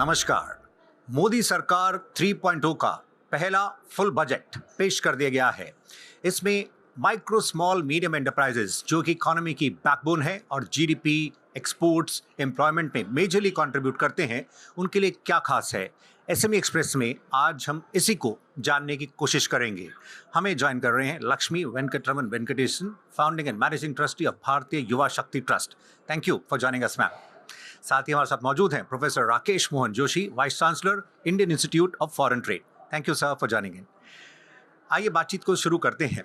नमस्कार। मोदी सरकार 3.0 का पहला फुल बजट पेश कर दिया गया है। इसमें माइक्रो स्मॉल मीडियम एंटरप्राइजेस जो कि इकोनॉमी की बैकबोन है और जीडीपी, एक्सपोर्ट्स, एम्प्लॉयमेंट में मेजरली कंट्रीब्यूट करते हैं, उनके लिए क्या खास है। एसएमई एक्सप्रेस में आज हम इसी को जानने की कोशिश करेंगे। हमें ज्वाइन कर रहे हैं Lakshmi Venkataraman Venkatesan, founding and managing trustee of Bharatiya Yuva शक्ति trust. Thank you for joining us ma'am. साथ ही हमारे साथ मौजूद हैं professor Rakesh Mohan Joshi, vice chancellor, Indian institute of foreign trade. Thank you sir for joining in. आइए बातचीत को शुरू करते हैं।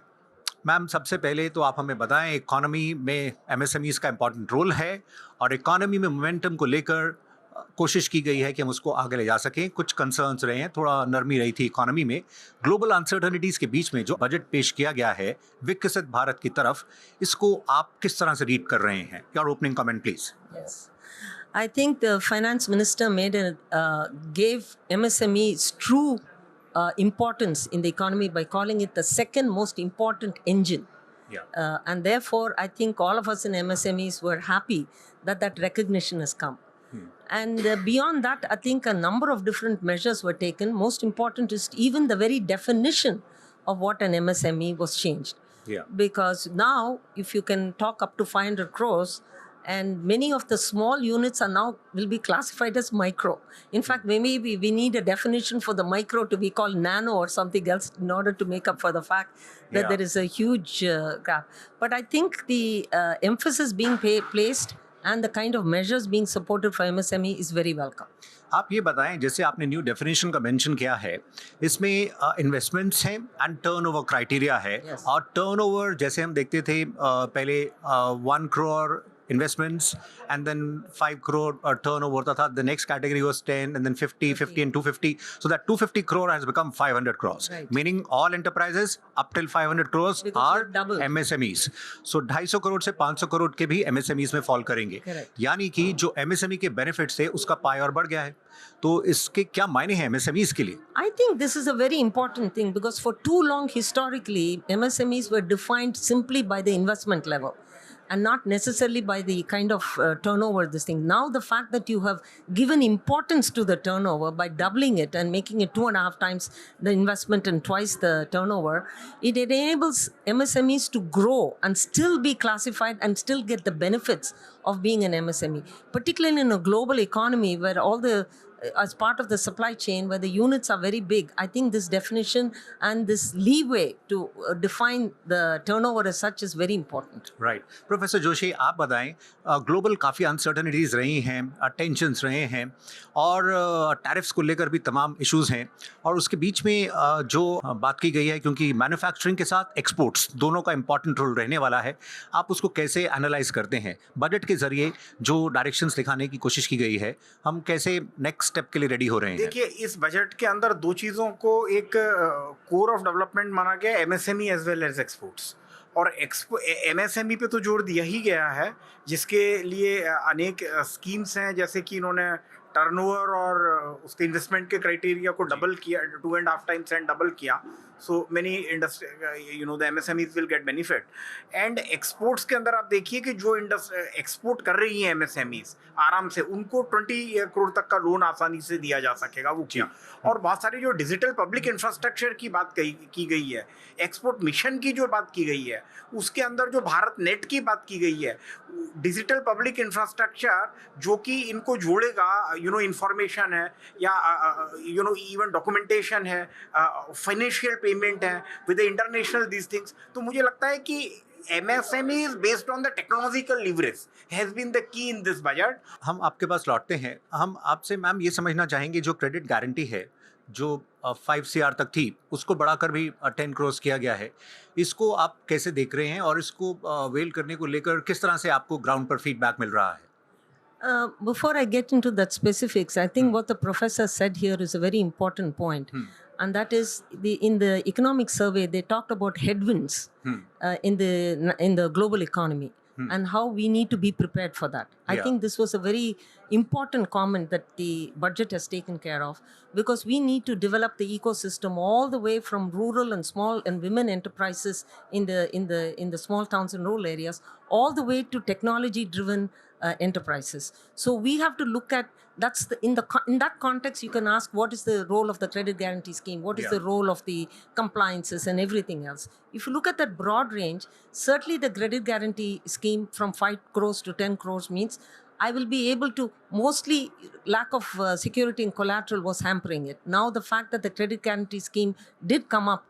मैम, सबसे पहले तो आप हमें बताएं, इकोनॉमी में एमएसएमईज का इंपॉर्टेंट रोल है और इकोनॉमी में मोमेंटम को लेकर कोशिश की गई है कि हम उसको आगे ले जा सकें। कुछ कंसर्न्स रहे हैं, थोड़ा नरमी रही थी इकोनॉमी में। ग्लोबल अनसर्टनिटीज़ के बीच में जो बजट पेश किया गया है विकसित भारत की तरफ, इसको आप किस तरह से रीड कर रहे हैं? Your opening comment please. I think the finance minister gave MSMEs true importance in the economy by calling it the second most important engine. Yeah. And therefore, I think all of us in MSMEs were happy that recognition has come. And beyond that, I think a number of different measures were taken. Most important is even the very definition of what an MSME was changed. Yeah. Because now, if you can talk up to 500 crores, and many of the small units will be classified as micro. In fact, maybe we need a definition for the micro to be called nano or something else in order to make up for the fact that there is a huge gap. But I think the emphasis being placed and the kind of measures being supported for MSME is very welcome. आप ये बताएं, जैसे आपने new definition का mention किया है, इसमें investments हैं एंड टर्नओवर क्राइटेरिया है। Yes. और टर्नओवर जैसे हम देखते थे पहले 1 crore investments and then 5 crore turnover होता था। The next category was 10 and then 50 and 250, so that 250 crore has become 500 crores, Right. Meaning all enterprises up till 500 crores Because are they're double. MSMEs. So 250 crore से 500 करोड़ के भी एमएसएमईज में फॉल करेंगे। Correct. यानी कि जो एमएसएमई के बेनिफिट्स थे उसका पाई और बढ़ गया है। तो इसके क्या मायने हैं एमएसएमईज के लिए? I think this is a very important thing because for too long historically MSMEs were defined simply by the investment level and not necessarily by the kind of turnover this thing. Now the fact that you have given importance to the turnover by doubling it and making it 2.5 times the investment and twice the turnover, it enables MSMEs to grow and still be classified and still get the benefits of being an MSME, particularly in a global economy where all the as part of the supply chain where the units are very big. I think this definition and this leeway to define the turnover as such is very important. Right. Professor Joshi, आप बताएं, global काफ़ी uncertainties रही हैं, tensions रहे हैं और tariffs को लेकर भी तमाम इश्यूज़ हैं। और उसके बीच में जो बात की गई है, क्योंकि मैन्युफैक्चरिंग के साथ एक्सपोर्ट्स दोनों का इंपॉर्टेंट रोल रहने वाला है, आप उसको कैसे एनालाइज करते हैं? बजट के ज़रिए जो डायरेक्शंस दिखाने की कोशिश की गई है, हम कैसे नेक्स्ट स्टेप के लिए रेडी हो रहे हैं? देखिए, इस बजट के अंदर दो चीज़ों को एक कोर ऑफ डेवलपमेंट माना गया, MSME as well as exports. और एमएसएमई पे तो जोर दिया ही गया है, जिसके लिए अनेक स्कीम्स हैं, जैसे कि इन्होंने टर्नओवर और उसके इन्वेस्टमेंट के क्राइटेरिया को डबल किया, 2.5 times एंड डबल किया। So many industry the MSMEs will get benefit. And exports के अंदर आप देखिए कि जो एक्सपोर्ट कर रही हैं एमएसएमईज आराम से, उनको 20 करोड़ तक का लोन आसानी से दिया जा सकेगा, वो किया। और बहुत सारी जो डिजिटल पब्लिक इंफ्रास्ट्रक्चर की बात की गई है, एक्सपोर्ट मिशन की जो बात की गई है, उसके अंदर जो भारत नेट की बात की गई है, डिजिटल पब्लिक इंफ्रास्ट्रक्चर जो कि इनको जोड़ेगा, इंफॉर्मेशन है या इवन डॉक्यूमेंटेशन है, फाइनेंशियल पेमेंट है विद इंटरनेशनल दीज थिंग्स। तो मुझे लगता है कि MSMEs based on the technological leverage has been the key in this budget. हम आपके पास लौटते हैं। हम आपसे मैम ये समझना चाहेंगे, जो क्रेडिट गारंटी है जो 5 CR तक थी, उसको बढ़ाकर भी 10 crores किया गया है, इसको आप कैसे देख रहे हैं और इसको वेल करने को लेकर किस तरह से आपको ग्राउंड पर फीडबैक मिल रहा है? Before I get into that specifics, I think what the professor said here is a very important point. And that is, in the economic survey, they talked about headwinds in the global economy and how we need to be prepared for that. I think this was a very important comment that the budget has taken care of, because we need to develop the ecosystem all the way from rural and small and women enterprises in the small towns and rural areas, all the way to technology driven enterprises. So we have to look at that's the in that context you can ask what is the role of the credit guarantee scheme, what is the role of the compliances and everything else. If you look at that broad range, certainly the credit guarantee scheme from 5 crores to 10 crores means I will be able to, mostly lack of security and collateral was hampering it. Now the fact that the credit guarantee scheme did come up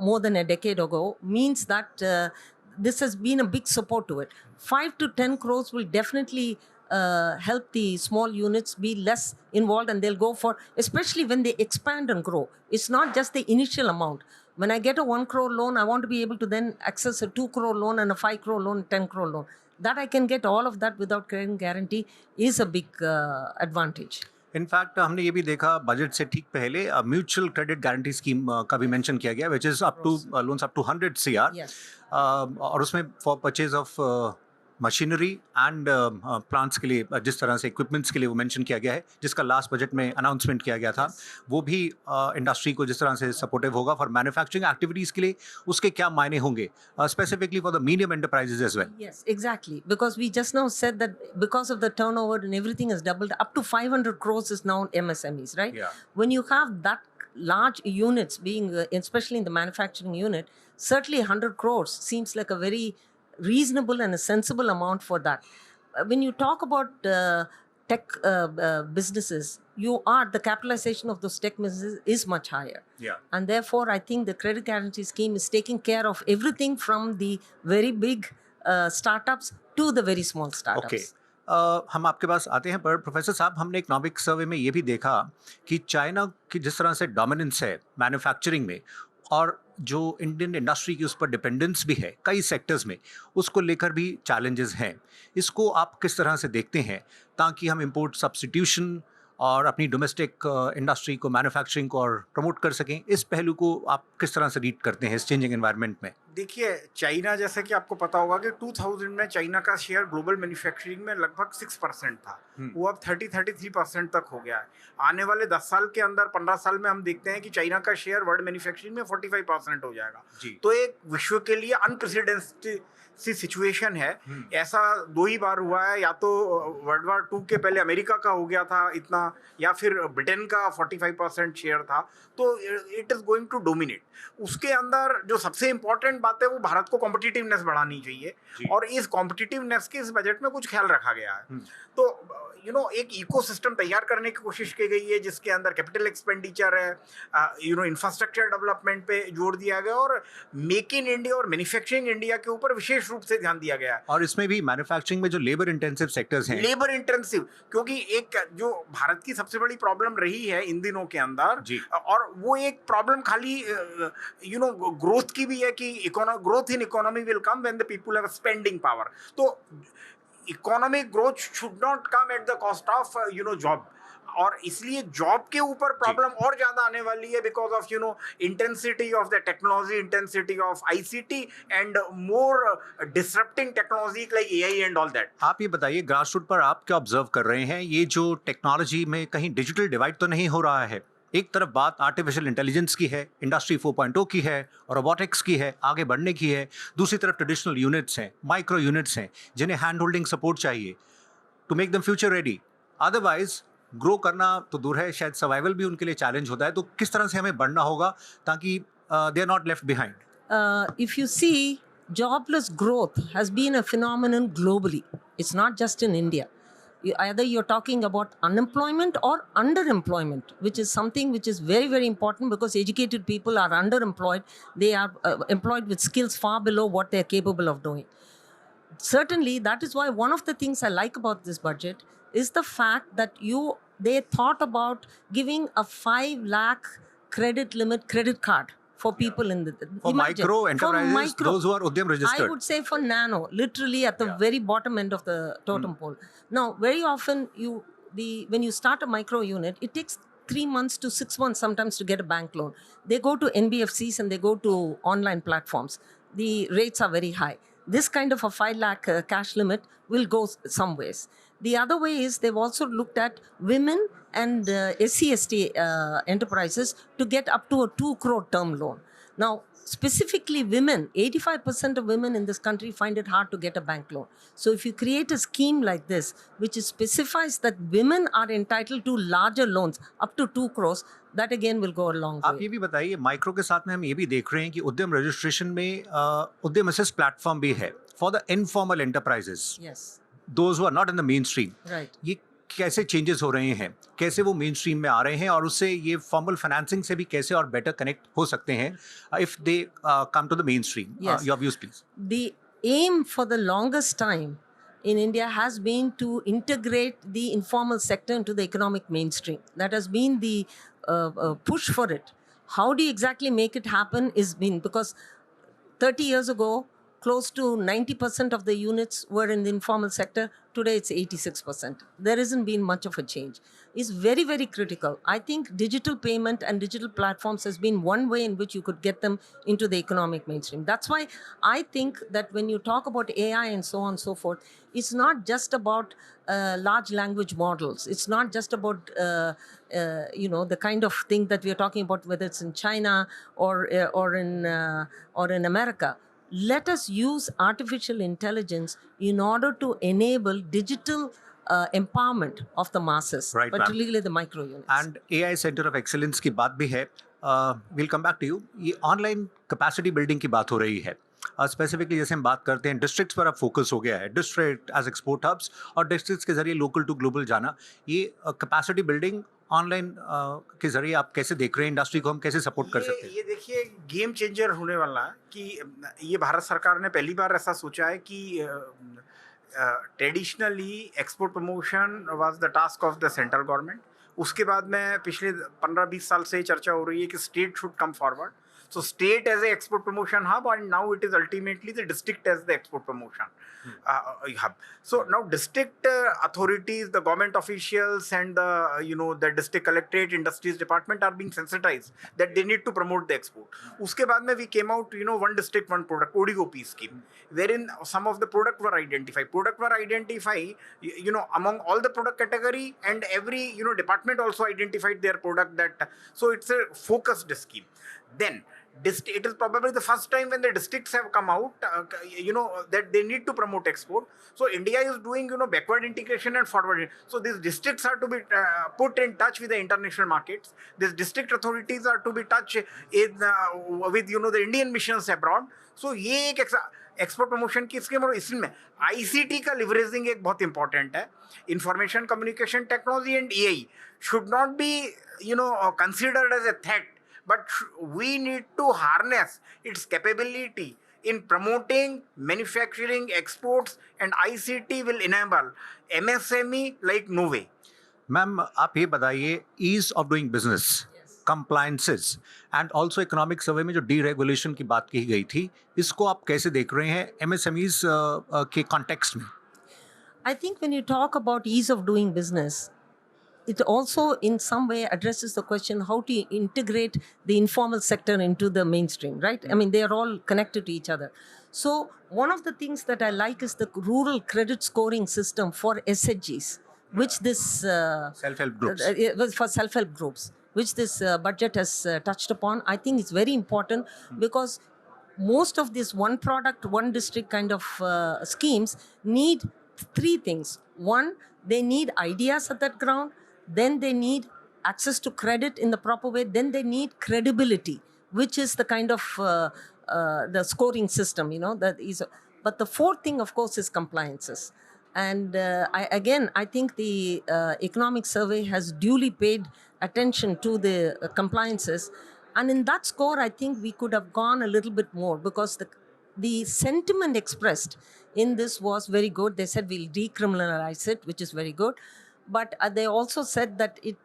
more than a decade ago means that this has been a big support to it. 5 to 10 crores will definitely help the small units be less involved, and they'll go for, especially when they expand and grow. It's not just the initial amount. When I get a 1 crore loan, I want to be able to then access a 2 crore loan and a 5 crore loan, 10 crore loan. That I can get all of that without credit guarantee is a big advantage. In fact हमने ये भी देखा budget से ठीक पहले mutual credit guarantee scheme का भी mention किया गया, which is up to loans up to 100 CR. Yes. और उसमें for purchase of machinery and plants के लिए, जिस तरह से इक्विपमेंट्स के लिए वो मेंशन किया गया है, जिसका लास्ट बजट में अनाउंसमेंट किया गया था, वो भी इंडस्ट्री को जिस तरह से सपोर्टिव होगा फॉर मैन्युफैक्चरिंग एक्टिविटीज़ के लिए, उसके क्या मायने होंगे specifically for the medium enterprises as well. Yes, exactly. Because we just now said that because of the turnover and everything has doubled, up to 500 crores is now MSMEs, right? Yeah. When you have that large units being, especially in the manufacturing unit, certainly 100 crores seems like a very reasonable and a sensible amount for that. When you talk about tech businesses, the capitalization of those tech businesses is much higher. Yeah. And therefore, I think the credit guarantee scheme is taking care of everything from the very big startups to the very small startups. Okay, हम आपके पास आते हैं, पर professor साहब, हमने economic survey में ये भी देखा कि चाइना की जिस तरह से डोमिनेंस है मैन्युफैक्चरिंग में, और जो इंडियन इंडस्ट्री की उस पर डिपेंडेंस भी है कई सेक्टर्स में, उसको लेकर भी चैलेंजेस हैं. इसको आप किस तरह से देखते हैं ताकि हम इंपोर्ट सब्स्टिट्यूशन और अपनी डोमेस्टिक इंडस्ट्री को, मैन्युफैक्चरिंग को और प्रमोट कर सकें? इस पहलू को आप किस तरह से रीड करते हैं इस चेंजिंग एनवायरनमेंट में? देखिए, चाइना, जैसे कि आपको पता होगा कि 2000 में चाइना का शेयर ग्लोबल मैन्युफैक्चरिंग में लगभग 6% था. वो अब 33% तक हो गया है. आने वाले 10 साल के अंदर, 15 साल में हम देखते हैं कि चाइना का शेयर वर्ल्ड मैन्युफैक्चरिंग में 45% हो जाएगा. तो एक विश्व के लिए अनप्रेसिडेंटेड सी सिचुएशन है. ऐसा 2 ही बार हुआ है, या तो वर्ल्ड वार 2 के पहले अमेरिका का हो गया था इतना, या फिर ब्रिटेन का 45% शेयर था. तो it is going to dominate. उसके अंदर जो सबसे इम्पोर्टेंट बात है, वो भारत को कॉम्पिटिटिवनेस बढ़ानी चाहिए, और इस कॉम्पिटिटिवनेस के इस बजट में कुछ ख्याल रखा गया है. तो एक इकोसिस्टम तैयार करने की कोशिश की गई है, जिसके अंदर कैपिटल एक्सपेंडिचर है, इंफ्रास्ट्रक्चर डेवलपमेंट पे जोर दिया गया, और मेक इन इंडिया और मैन्युफैक्चरिंग इंडिया के ऊपर विशेष रूप से ध्यान दिया गया है. और इसमें भी मैन्युफैक्चरिंग में जो लेबर इंटेंसिव सेक्टर्स हैं, लेबर इंटेंसिव, क्योंकि एक जो भारत की सबसे बड़ी प्रॉब्लम रही है इन दिनों के अंदर, और वो एक प्रॉब्लम खाली ग्रोथ की भी है कि growth in economy will come when the people have spending power. तो economic growth should not come at the cost of job, और इसलिए जॉब के ऊपर प्रॉब्लम और ज्यादा आने वाली है, because of intensity of the technology, intensity of ICT and more disrupting technology like AI and all that. आप ये बताइए, ग्रास रूट पर आप क्या ऑब्जर्व कर रहे हैं? ये जो टेक्नोलॉजी में कहीं डिजिटल डिवाइड तो नहीं हो रहा है? एक तरफ बात आर्टिफिशियल इंटेलिजेंस की है, इंडस्ट्री 4.0 की है, और रोबोटिक्स की है, आगे बढ़ने की है. दूसरी तरफ ट्रेडिशनल यूनिट्स हैं, माइक्रो यूनिट्स हैं, जिन्हें हैंड होल्डिंग सपोर्ट चाहिए to make them future ready. Otherwise grow करना तो दूर है, शायद सर्वाइवल भी उनके लिए चैलेंज होता है. तो किस तरह से हमें बढ़ना होगा ताकि they are not left behind? If you see, jobless growth has been a phenomenon globally. It's not just in India. Either you're talking about unemployment or underemployment, which is something which is very, very important, because educated people are underemployed. They are employed with skills far below what they're capable of doing. Certainly, that is why one of the things I like about this budget is the fact that they thought about giving a 5 lakh credit limit credit card for people in the For micro enterprises, those who are Udyam registered. I would say for nano, literally at the very bottom end of the totem pole. Now, very often when you start a micro unit, it takes 3 months to 6 months sometimes to get a bank loan. They go to NBFCs and they go to online platforms. The rates are very high. This kind of a 5 lakh cash limit will go some ways. The other way is they've also looked at women and SC/ST enterprises to get up to a 2 crore term loan. Now, specifically women, 85% of women in this country find it hard to get a bank loan. So if you create a scheme like this, which specifies that women are entitled to larger loans up to 2 crores, that again will go a long आप way. ये भी बताइए, micro के साथ में हम ये भी देख रहे हैं कि उद्यम रजिस्ट्रेशन में उद्यम असिस्ट प्लेटफॉर्म भी है for the informal enterprises, Yes, those who are not in the main stream. right. ये कैसे चेंजेस हो रहे हैं, कैसे वो मेन स्ट्रीम में आ रहे हैं, और उससे ये फॉर्मल फाइनेंसिंग से भी कैसे और बेटर कनेक्ट हो सकते हैं if they come to the main stream. Yes. Your views please. The aim for the longest time in India has been to integrate the informal sector into the economic mainstream. That has been the push for it. How do you exactly make it happen is been because 30 years ago, close to 90% of the units were in the informal sector. Today, it's 86%. There hasn't been much of a change. It's very, very critical. I think digital payment and digital platforms has been one way in which you could get them into the economic mainstream. That's why I think that when you talk about AI and so on and so forth, it's not just about large language models. It's not just about the kind of thing that we are talking about, whether it's in China or in America. Let us use artificial intelligence in order to enable digital empowerment of the masses, Right, ma'am. particularly the micro units. And AI centre of excellence की बात भी है. Will come back to you. ये online capacity building की बात हो रही है. स्पेसिफिकली जैसे हम बात करते हैं, डिस्ट्रिक्ट्स पर अब फोकस हो गया है, डिस्ट्रिक्ट एज एक्सपोर्ट हब्स और डिस्ट्रिक्ट्स के जरिए लोकल टू ग्लोबल जाना. ये कैपेसिटी बिल्डिंग ऑनलाइन के जरिए आप कैसे देख रहे हैं, इंडस्ट्री को हम कैसे सपोर्ट कर सकते हैं? ये देखिए गेम चेंजर होने वाला है कि ये भारत सरकार ने पहली बार ऐसा सोचा है कि traditionally export promotion was the task of the central government. उसके बाद में पिछले 15-20 साल से चर्चा हो रही है कि state should come forward. So state as a export promotion hub, and now it is ultimately the district as the export promotion hub. So now district authorities, the government officials, and the district collectorate, industries department are being sensitized that they need to promote the export. Uske baad mein we came out, one district, one product, ODOP scheme, wherein some of the product were identified. Among all the product category, and every department also identified their product. That so it's a focused scheme. Then it is probably the first time when the districts have come out, that they need to promote export. So India is doing, backward integration and forward. So these districts are to be put in touch with the international markets. These district authorities are to be touch with, the Indian missions abroad. So ये एक export promotion की scheme. और इसमें ICT का leveraging एक बहुत important है. Information communication technology and AI should not be, considered as a threat. But we need to harness its capability in promoting manufacturing, exports, and ICT will enable MSME like no way. मैम, आप ये बताइए, ease of doing business, compliances and also economic survey में जो deregulation की बात की गई थी, इसको आप कैसे देख रहे हैं MSMEs के कॉन्टेक्स्ट में? I think when you talk about ease of doing business, it also in some way addresses the question how to integrate the informal sector into the mainstream, right? I mean, they are all connected to each other. So one of the things that I like is the rural credit scoring system for SHGs, which this Self-help groups. for self-help groups, which this budget has touched upon. I think it's very important because most of this one product, one district kind of schemes need three things. One, they need ideas at that ground. Then they need access to credit in the proper way. Then they need credibility, which is the kind of the scoring system, that is. But the fourth thing, of course, is compliances. And I think the economic survey has duly paid attention to the compliances. And in that score, I think we could have gone a little bit more because the sentiment expressed in this was very good. They said we'll decriminalize it, which is very good. But they also said that it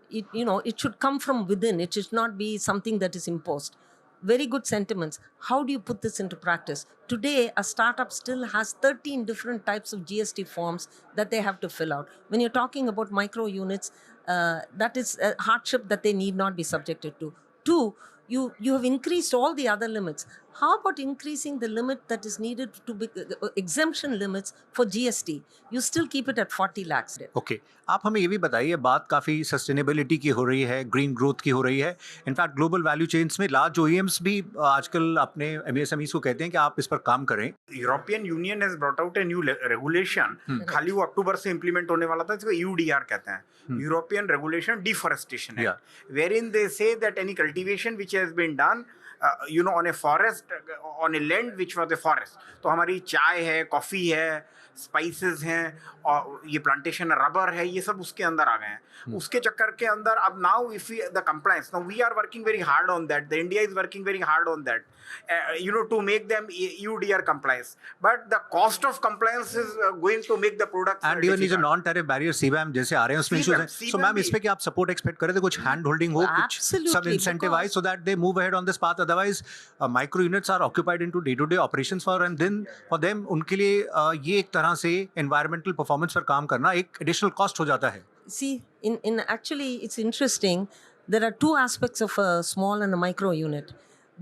should come from within. It should not be something that is imposed. Very good sentiments. How do you put this into practice? Today, a startup still has 13 different types of GST forms that they have to fill out. When you're talking about micro units, that is a hardship that they need not be subjected to. Two, you have increased all the other limits. How about increasing the limit that is needed to be exemption limits for GST? You still keep it at 40 lakhs. Okay आप हमें ये भी बताइए, बात काफ़ी sustainability की हो रही है, ग्रीन ग्रोथ की हो रही है। इनफैक्ट ग्लोबल वैल्यू चेन्स में लार्ज ओईएम्स भी आजकल अपने एमएसएमईज को कहते हैं कि आप इस पर काम करें। European union has brought out a new regulation, खाली वो अक्टूबर से इंप्लीमेंट होने वाला था, इसको यूडीआर कहते हैं, European regulation deforestation act, wherein they say that any cultivation which has been done on a forest, on a land which was a forest, तो हमारी चाय है, कॉफी है, स्पाइसेस हैं, और ये प्लांटेशन रबर है, ये सब उसके अंदर आ गए हैं। उसके चक्कर के अंदर अब now if the compliance, now we are working very hard on that, the India is working very hard on that, to make them UDR compliance, but the cost of compliance is going to make the product and even is a non tariff barrier CBAM जैसे आ रहे हैं उसमें issues हैं। So ma'am इस पे क्या आप support expect करें थे, कुछ हैंड होल्डिंग हो, कुछ सब incentivise so that they move ahead on this path, otherwise micro units are occupied into day to day operations for, and then for them उनके लिए ये एक तरह से environmental performance पर काम करना एक additional cost हो जाता है। See, in actually it's interesting, there are two aspects of a small and a micro unit.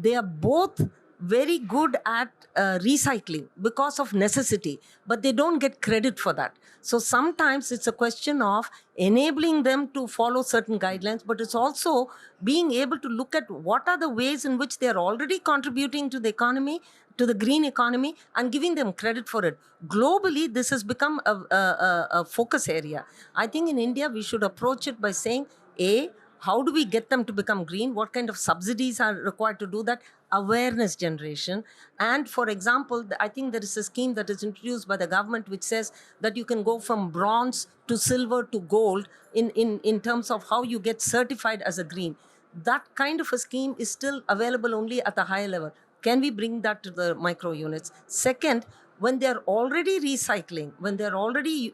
They are both very good at recycling because of necessity, but they don't get credit for that. So sometimes it's a question of enabling them to follow certain guidelines, but it's also being able to look at what are the ways in which they are already contributing to the economy, to the green economy, and giving them credit for it. Globally, this has become a focus area. I think in India, we should approach it by saying, how do we get them to become green? What kind of subsidies are required to do that? Awareness generation. And for example, I think there is a scheme that is introduced by the government which says that you can go from bronze to silver to gold in terms of how you get certified as a green. That kind of a scheme is still available only at the higher level. Can we bring that to the micro units? Second, when they're already recycling, when they're already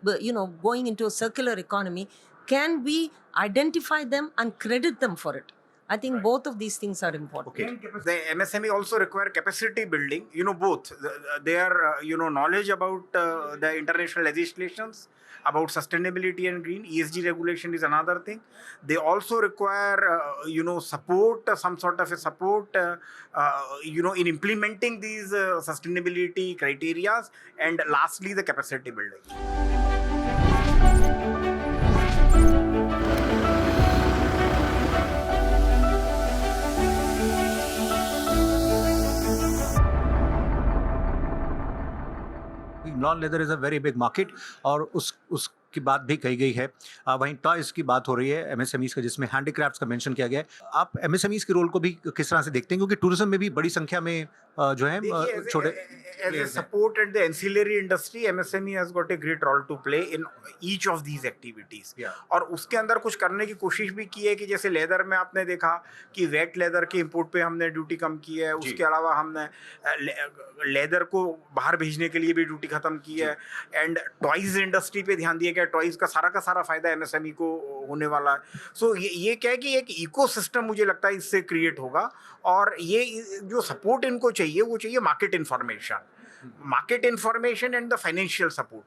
going into a circular economy, can we identify them and credit them for it? I think both of these things are important. Okay. The MSME also require capacity building, both their knowledge about the international legislations about sustainability and green. ESG regulation is another thing. They also require support, some sort of a support in implementing these sustainability criteria, and lastly the capacity building. Non leather is a very big market, और उसकी बात भी कही गई है। वहीं toys की बात हो रही है एमएसएमईज़ का, जिसमें हैंडीक्राफ्ट्स का मेंशन किया गया है। आप एमएसएमईज़ के रोल को भी किस तरह से देखते हैं, क्योंकि टूरिज्म में भी बड़ी संख्या में जो है छोटे as a support and the ancillary industry, MSME has got a great role to play in each of these activities. और उसके अंदर कुछ करने की कोशिश भी की है कि जैसे लेदर में आपने देखा कि वेट लेदर के इंपोर्ट पे हमने ड्यूटी कम की है, उसके अलावा हमने लेदर को बाहर भेजने के लिए भी ड्यूटी खत्म की है, एंड टॉयज इंडस्ट्री पे ध्यान दिया गया। टॉयज का सारा फायदा एमएसएमई को होने वाला है। सो ये क्या है कि एक इकोसिस्टम मुझे लगता है इससे क्रिएट होगा, और ये जो सपोर्ट इनको चाहिए वो चाहिए market information and the financial support.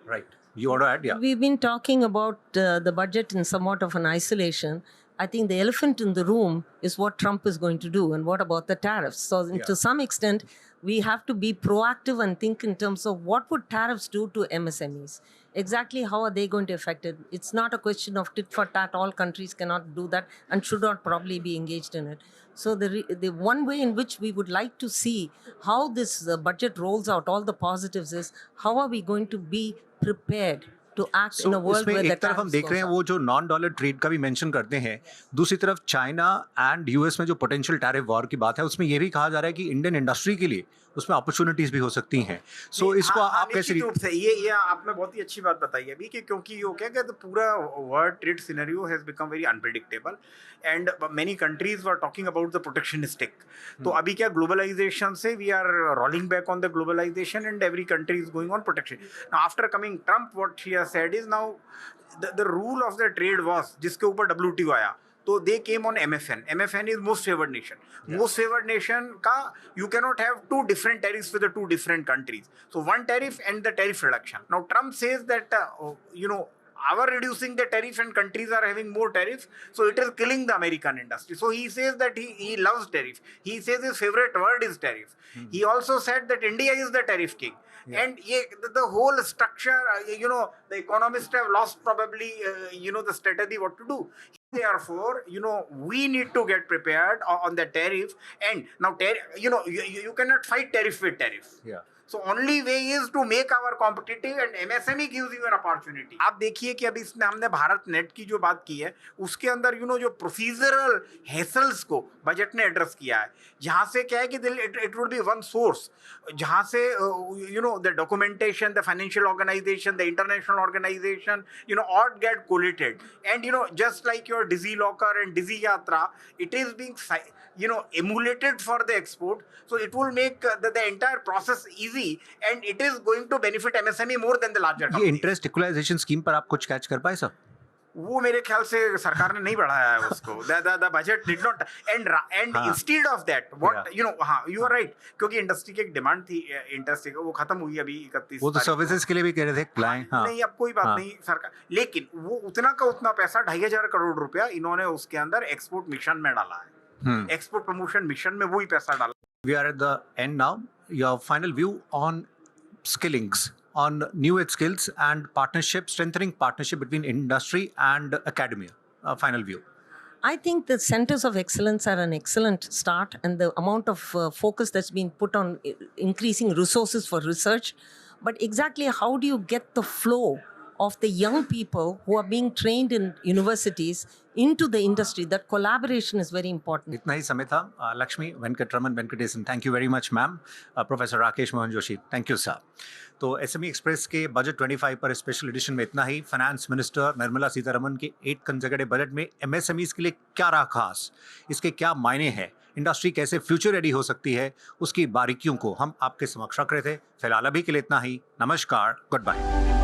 Right. You want to add? Yeah. We've been talking about the budget in somewhat of an isolation. I think the elephant in the room is what Trump is going to do, and what about the tariffs? So to some extent, we have to be proactive and think in terms of what would tariffs do to MSMEs. Exactly how are they going to affect it? It's not a question of tit for tat. All countries cannot do that and should not probably be engaged in it. So the one way in which we would like to see how this budget rolls out, all the positives, is how are we going to be prepared to act in a world where एक तरफ हम देख रहे हैं वो जो non dollar trade का भी मेंशन करते हैं, दूसरी तरफ चाइना एंड यूएस में जो पोटेंशियल टैरिफ वॉर की बात है, उसमें ये भी कहा जा रहा है कि इंडियन इंडस्ट्री के लिए उसमें अपॉर्चुनिटीज भी हो सकती हैं। सो इसको आप कैसे ये आपने बहुत ही अच्छी बात बताई अभी कि क्योंकि ये क्या कहते पूरा world trade scenario has become very unpredictable, and many countries were talking about the protectionistic. तो अभी क्या ग्लोबलाइजेशन से we are rolling back on the globalisation, and every country is going on protection. Now after coming Trump what he has said is now the rule of the trade was, जिसके ऊपर WTO आया, तो they came on MFN is most favoured nation. Most favoured nation का you cannot have two different tariffs with the two different countries, so one tariff and the tariff reduction. Now Trump says that our reducing the tariff and countries are having more tariff, so it is killing the American industry. So he says that he loves tariff. He says his favorite word is tariff. He also said that India is the tariff king. Yeah. And the whole structure, the economists have lost probably, the strategy what to do. Therefore, we need to get prepared on the tariff. And now, you cannot fight tariff with tariff. Yeah. So only way is to make our competitive, and MSME gives you an opportunity. आप देखिए कि अभी इसमें हमने Bharat net की जो बात की है उसके अंदर जो प्रोसीजरल हैसल्स को बजट ने एड्रेस किया है, जहाँ से क्या है कि it would be one source जहाँ से the documentation, the financial organisation, the international organisation all get collated, and just like your DigiLocker and Digi Yatra, it is being emulated for the export, so it will make the entire process easy, and it is going to benefit MSME more than the larger ये companies. Interest equalisation scheme पर आप कुछ catch कर पाए sir? वो मेरे ख्याल से सरकार ने नहीं बढ़ाया है उसको. the budget did not, and हाँ. instead of that what Yeah. हाँ, you are right, क्योंकि इंडस्ट्री की एक डिमांड थी, इंडस्ट्री का वो खत्म हुई अभी 31 वो तो तारीख को. सर्विसेज के लिए भी कह रहे थे क्लाइंट. हाँ. नहीं, अब कोई बात हाँ. नहीं सरकार, लेकिन वो उतना का उतना पैसा 2500 करोड़ रुपया इन्होंने उसके अंदर एक्सपोर्ट मिशन में डाला है. एक्सपोर्ट प्रमोशन मिशन में वही पैसा डाला. We are at the end now. Your final view on skillings, on new age skills and partnership, strengthening partnership between industry and academia. Final view. I think the centers of excellence are an excellent start, and the amount of focus that's been put on increasing resources for research. But exactly how do you get the flow of the young people who are being trained in universities into the industry? That collaboration is very important. इतना ही समय था. Lakshmi Venkataraman Venkatesan, thank you very much ma'am. Professor Rakesh Mohan Joshi, thank you sir. तो SME express के budget 25 पर special edition में इतना ही. Finance minister Nirmala Sitharaman के 8 consecutive budget में एमएसएमईज के लिए क्या रहा खास, इसके क्या मायने हैं, इंडस्ट्री कैसे फ्यूचर रेडी हो सकती है, उसकी बारीकियों को हम आपके समक्ष रख रहे थे. फिलहाल अभी के लिए इतना ही. नमस्कार, गुड बाय.